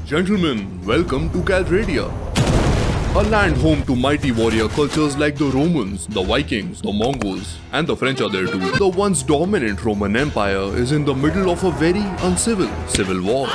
Gentlemen, welcome to Calradia, a land home to mighty warrior cultures like the Romans, the Vikings, the Mongols, and the French are there too. The once dominant Roman Empire is in the middle of a very uncivil civil war.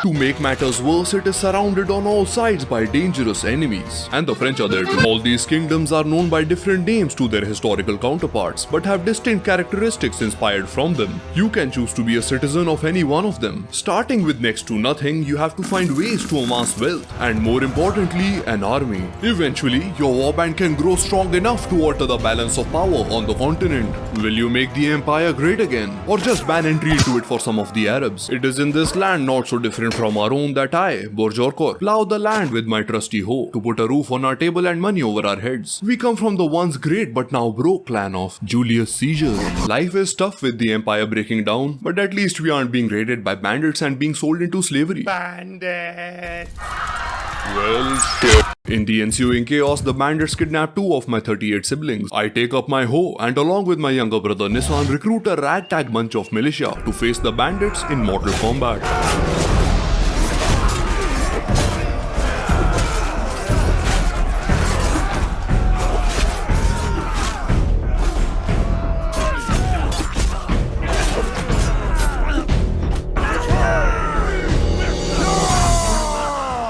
To make matters worse, it is surrounded on all sides by dangerous enemies, and the French are there too. All these kingdoms are known by different names to their historical counterparts, but have distinct characteristics inspired from them. You can choose to be a citizen of any one of them. Starting with next to nothing, you have to find ways to amass wealth, and more importantly, an army. Eventually, your warband can grow strong enough to alter the balance of power on the continent. Will you make the empire great again, or just ban entry into it for some of the Arabs? It is in this land not so different from our own that I, Borjorkor, plow the land with my trusty hoe to put a roof on our table and money over our heads. We come from the once great but now broke clan of Julius Caesar. Life is tough with the empire breaking down, but at least we aren't being raided by bandits and being sold into slavery. Bandits! Well, shit. In the ensuing chaos, the bandits kidnap 2 of my 38 siblings. I take up my hoe and along with my younger brother Nissan recruit a ragtag bunch of militia to face the bandits in mortal combat.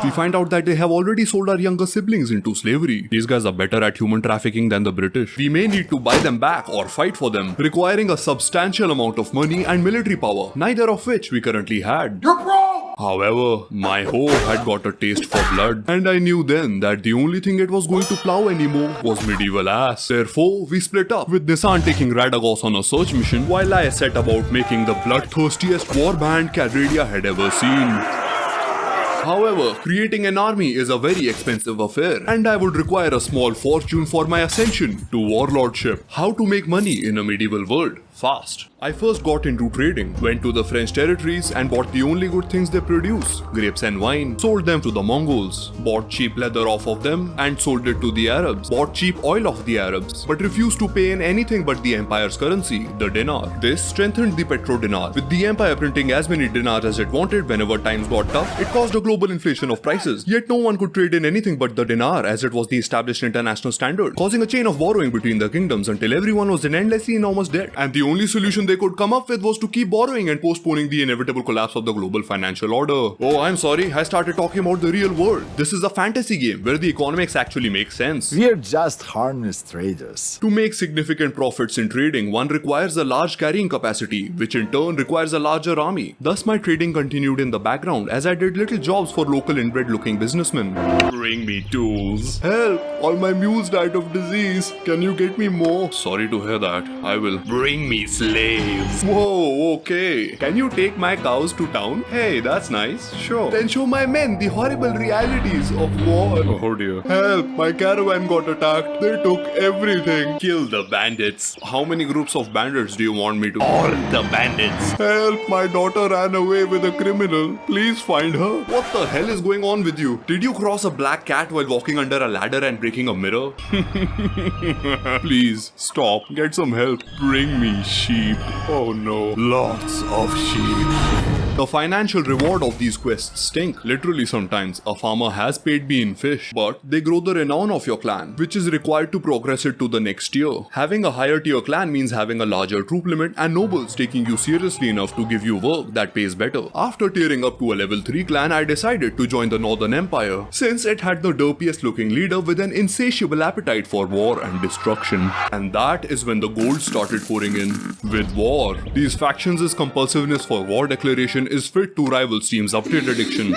We find out that they have already sold our younger siblings into slavery. These guys are better at human trafficking than the British. We may need to buy them back or fight for them, requiring a substantial amount of money and military power, neither of which we currently had. You're broke! However, my hoe had got a taste for blood, and I knew then that the only thing it was going to plow anymore was medieval ass. Therefore, we split up, with Nissan taking Radagos on a search mission, while I set about making the bloodthirstiest warband Calradia had ever seen. However, creating an army is a very expensive affair, and I would require a small fortune for my ascension to warlordship. How to make money in a medieval world? Fast. I first got into trading, went to the French territories and bought the only good things they produce, grapes and wine, sold them to the Mongols, bought cheap leather off of them and sold it to the Arabs, bought cheap oil off the Arabs, but refused to pay in anything but the empire's currency, the dinar. This strengthened the petro-dinar. With the empire printing as many dinars as it wanted whenever times got tough, it caused a global inflation of prices. Yet no one could trade in anything but the dinar as it was the established international standard, causing a chain of borrowing between the kingdoms until everyone was in endlessly enormous debt. And the only solution they could come up with was to keep borrowing and postponing the inevitable collapse of the global financial order. Oh, I'm sorry, I started talking about the real world. This is a fantasy game where the economics actually make sense. We're just harmless traders. To make significant profits in trading, one requires a large carrying capacity, which in turn requires a larger army. Thus, my trading continued in the background as I did little jobs for local inbred-looking businessmen. Bring me tools. Help! All my mules died of disease. Can you get me more? Sorry to hear that. I will. Bring me slaves. Whoa, okay. Can you take my cows to town? Hey, that's nice. Sure. Then show my men the horrible realities of war. Oh dear. Help! My caravan got attacked. They took everything. Kill the bandits. How many groups of bandits do you want me to? All the bandits. Help! My daughter ran away with a criminal. Please find her. What the hell is going on with you? Did you cross a black cat while walking under a ladder and breaking a mirror? Please, stop. Get some help. Bring me sheep. Oh no. Lots of sheep. The financial reward of these quests stink. Literally sometimes, a farmer has paid me in fish, but they grow the renown of your clan, which is required to progress it to the next tier. Having a higher tier clan means having a larger troop limit and nobles taking you seriously enough to give you work that pays better. After tearing up to a level 3 clan, I decided to join the Northern Empire, since it had the derpiest looking leader with an insatiable appetite for war and destruction. And that is when the gold started pouring in. With war, these factions' compulsiveness for war declaration is fit to rival Steam's update addiction.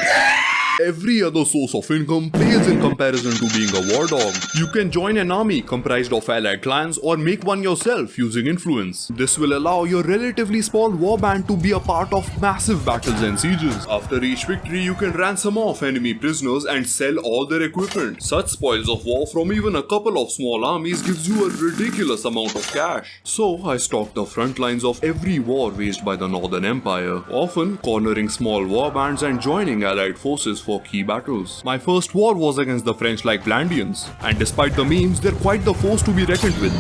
Every other source of income pales in comparison to being a war dog. You can join an army comprised of allied clans or make one yourself using influence. This will allow your relatively small warband to be a part of massive battles and sieges. After each victory, you can ransom off enemy prisoners and sell all their equipment. Such spoils of war from even a couple of small armies gives you a ridiculous amount of cash. So I stocked the front lines of every war waged by the Northern Empire, often cornering small warbands and joining allied forces for key battles. My first war was against the French like Blandians, and despite the memes, they're quite the force to be reckoned with.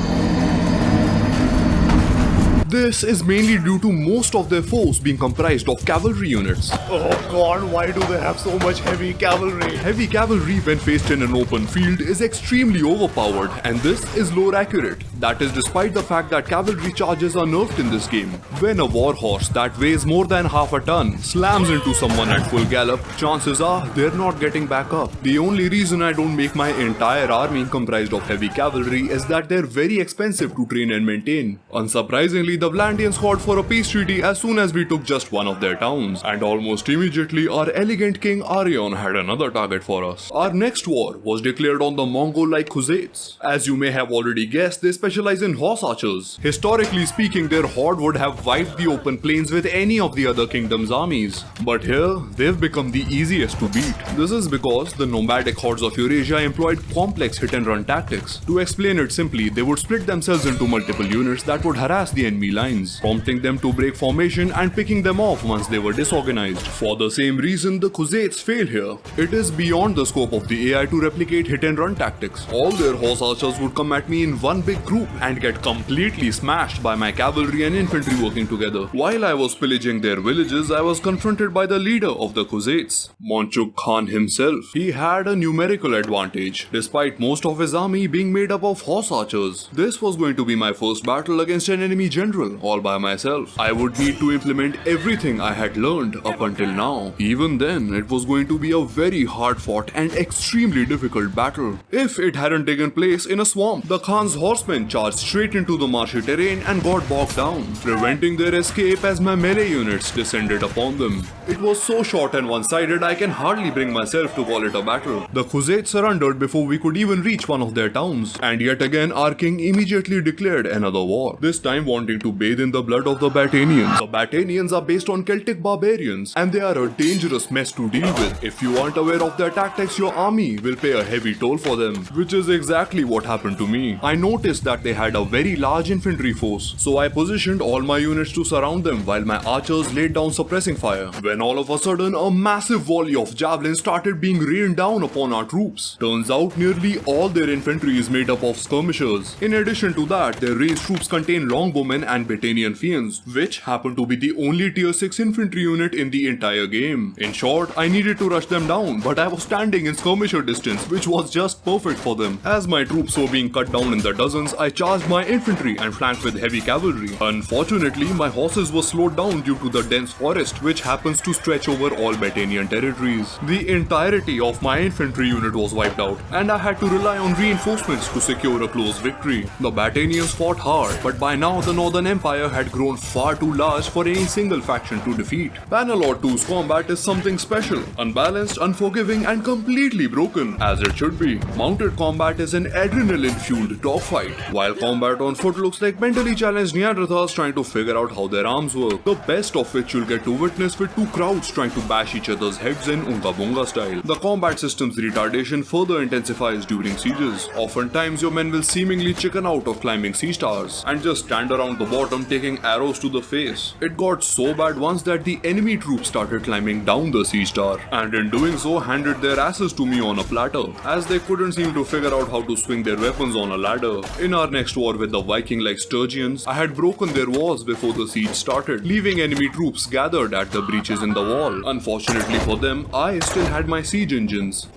This is mainly due to most of their foes being comprised of cavalry units. Oh god, why do they have so much heavy cavalry? Heavy cavalry when faced in an open field is extremely overpowered, and this is lore accurate. That is despite the fact that cavalry charges are nerfed in this game. When a war horse that weighs more than half a ton slams into someone at full gallop, chances are they're not getting back up. The only reason I don't make my entire army comprised of heavy cavalry is that they're very expensive to train and maintain. Unsurprisingly, the Vlandians called for a peace treaty as soon as we took just one of their towns, and almost immediately our elegant king Arion had another target for us. Our next war was declared on the Mongol-like Khuzaits. As you may have already guessed, they specialize in horse archers. Historically speaking, their horde would have wiped the open plains with any of the other kingdom's armies. But here, they've become the easiest to beat. This is because the nomadic hordes of Eurasia employed complex hit-and-run tactics. To explain it simply, they would split themselves into multiple units that would harass the enemy lines, prompting them to break formation and picking them off once they were disorganized. For the same reason, the Khuzaits fail here. It is beyond the scope of the AI to replicate hit-and-run tactics. All their horse archers would come at me in one big group and get completely smashed by my cavalry and infantry working together. While I was pillaging their villages, I was confronted by the leader of the Khuzaits, Monchuk Khan himself. He had a numerical advantage, despite most of his army being made up of horse archers. This was going to be my first battle against an enemy general, all by myself. I would need to implement everything I had learned up until now. Even then, it was going to be a very hard-fought and extremely difficult battle. If it hadn't taken place in a swamp, the Khan's horsemen charged straight into the marshy terrain and got bogged down, preventing their escape as my melee units descended upon them. It was so short and one-sided I can hardly bring myself to call it a battle. The Khuzaits surrendered before we could even reach one of their towns, and yet again our king immediately declared another war, this time wanting to bathe in the blood of the Batanians. The Batanians are based on Celtic barbarians, and they are a dangerous mess to deal with. If you aren't aware of their tactics, your army will pay a heavy toll for them, which is exactly what happened to me. I noticed that they had a very large infantry force, so I positioned all my units to surround them while my archers laid down suppressing fire. When all of a sudden a massive volley of javelins started being rained down upon our troops. Turns out nearly all their infantry is made up of skirmishers. In addition to that, their ranged troops contain longbowmen and Batanian fiends, which happen to be the only tier 6 infantry unit in the entire game. In short, I needed to rush them down, but I was standing in skirmisher distance, which was just perfect for them. As my troops were being cut down in the dozens, I charged my infantry and flanked with heavy cavalry. Unfortunately, my horses were slowed down due to the dense forest, which happens to stretch over all Batanian territories. The entirety of my infantry unit was wiped out, and I had to rely on reinforcements to secure a close victory. The Batanians fought hard, but by now the Northern Empire had grown far too large for any single faction to defeat. BannerLord 2's combat is something special, unbalanced, unforgiving, and completely broken, as it should be. Mounted combat is an adrenaline-fueled dogfight, while combat on foot looks like mentally challenged Neanderthals trying to figure out how their arms work, the best of which you'll get to witness with two crowds trying to bash each other's heads in Unga Bunga style. The combat system's retardation further intensifies during sieges. Oftentimes your men will seemingly chicken out of climbing siege towers and just stand around the bottom taking arrows to the face. It got so bad once that the enemy troops started climbing down the siege tower, and in doing so handed their asses to me on a platter, as they couldn't seem to figure out how to swing their weapons on a ladder. In our next war with the Viking-like Sturgians, I had broken their walls before the siege started, leaving enemy troops gathered at the breaches in the wall. Unfortunately for them, I still had my siege engines.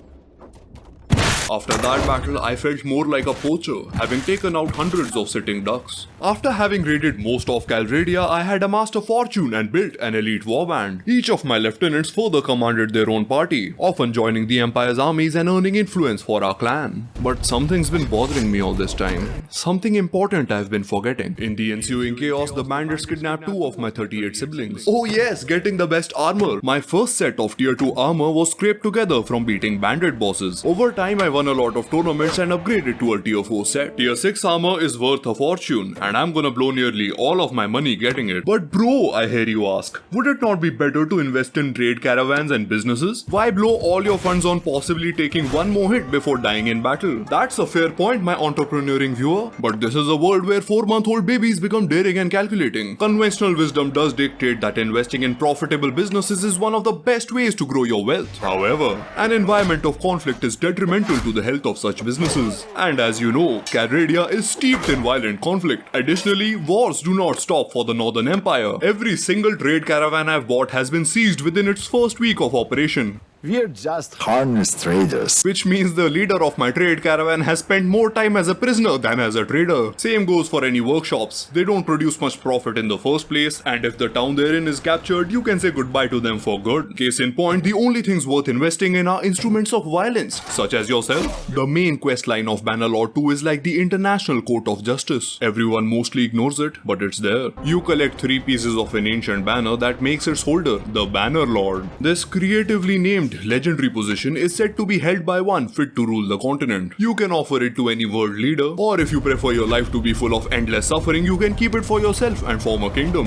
After that battle, I felt more like a poacher, having taken out hundreds of sitting ducks. After having raided most of Calradia, I had amassed a fortune and built an elite warband. Each of my lieutenants further commanded their own party, often joining the Empire's armies and earning influence for our clan. But something's been bothering me all this time. Something important I've been forgetting. In the ensuing chaos, the bandits kidnapped 2 of my 38 siblings. Oh yes, getting the best armor. My first set of tier 2 armor was scraped together from beating bandit bosses. Over time, I won a lot of tournaments and upgraded to a tier 4 set. Tier 6 armor is worth a fortune, and I'm gonna blow nearly all of my money getting it. But bro, I hear you ask, would it not be better to invest in trade caravans and businesses? Why blow all your funds on possibly taking one more hit before dying in battle? That's a fair point, my entrepreneuring viewer. But this is a world where 4-month-old babies become daring and calculating. Conventional wisdom does dictate that investing in profitable businesses is one of the best ways to grow your wealth. However, an environment of conflict is detrimental to to the health of such businesses. And as you know, Calradia is steeped in violent conflict. Additionally, wars do not stop for the Northern Empire. Every single trade caravan I've bought has been seized within its first week of operation. We're just harness traders. Which means the leader of my trade caravan has spent more time as a prisoner than as a trader. Same goes for any workshops. They don't produce much profit in the first place, and if the town they're in is captured, you can say goodbye to them for good. Case in point, the only things worth investing in are instruments of violence, such as yourself. The main quest line of BannerLord 2 is like the International Court of Justice. Everyone mostly ignores it, but it's there. You collect 3 pieces of an ancient banner that makes its holder the BannerLord. This creatively named legendary position is said to be held by one fit to rule the continent. You can offer it to any world leader, or if you prefer your life to be full of endless suffering, you can keep it for yourself and form a kingdom.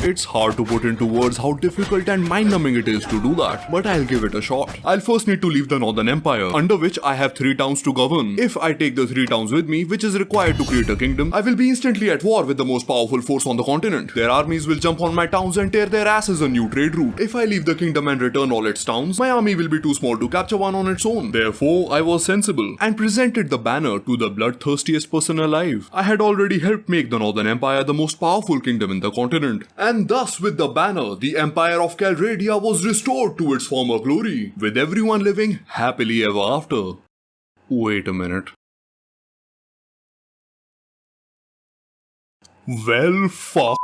It's hard to put into words how difficult and mind-numbing it is to do that, but I'll give it a shot. I'll first need to leave the Northern Empire, under which I have 3 towns to govern. If I take the 3 towns with me, which is required to create a kingdom, I will be instantly at war with the most powerful force on the continent. Their armies will jump on my towns and tear their asses a new trade route. If I leave the kingdom and return all its towns, my army will be too small to capture one on its own. Therefore, I was sensible and presented the banner to the bloodthirstiest person alive. I had already helped make the Northern Empire the most powerful kingdom in the continent, and thus with the banner, the Empire of Calradia was restored to its former glory, with everyone living happily ever after. Wait a minute. Well, fuck.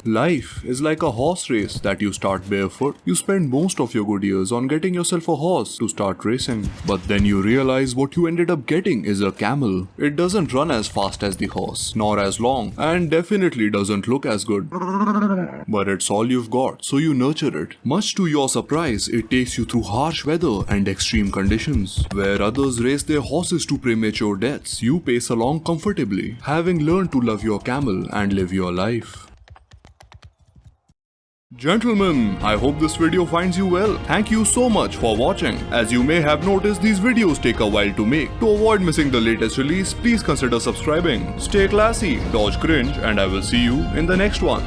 Life is like a horse race that you start barefoot. You spend most of your good years on getting yourself a horse to start racing. But then you realize what you ended up getting is a camel. It doesn't run as fast as the horse, nor as long, and definitely doesn't look as good. But it's all you've got, so you nurture it. Much to your surprise, it takes you through harsh weather and extreme conditions. Where others race their horses to premature deaths, you pace along comfortably, having learned to love your camel and live your life. Gentlemen, I hope this video finds you well. Thank you so much for watching. As you may have noticed, these videos take a while to make. To avoid missing the latest release, please consider subscribing. Stay classy, dodge cringe, and I will see you in the next one.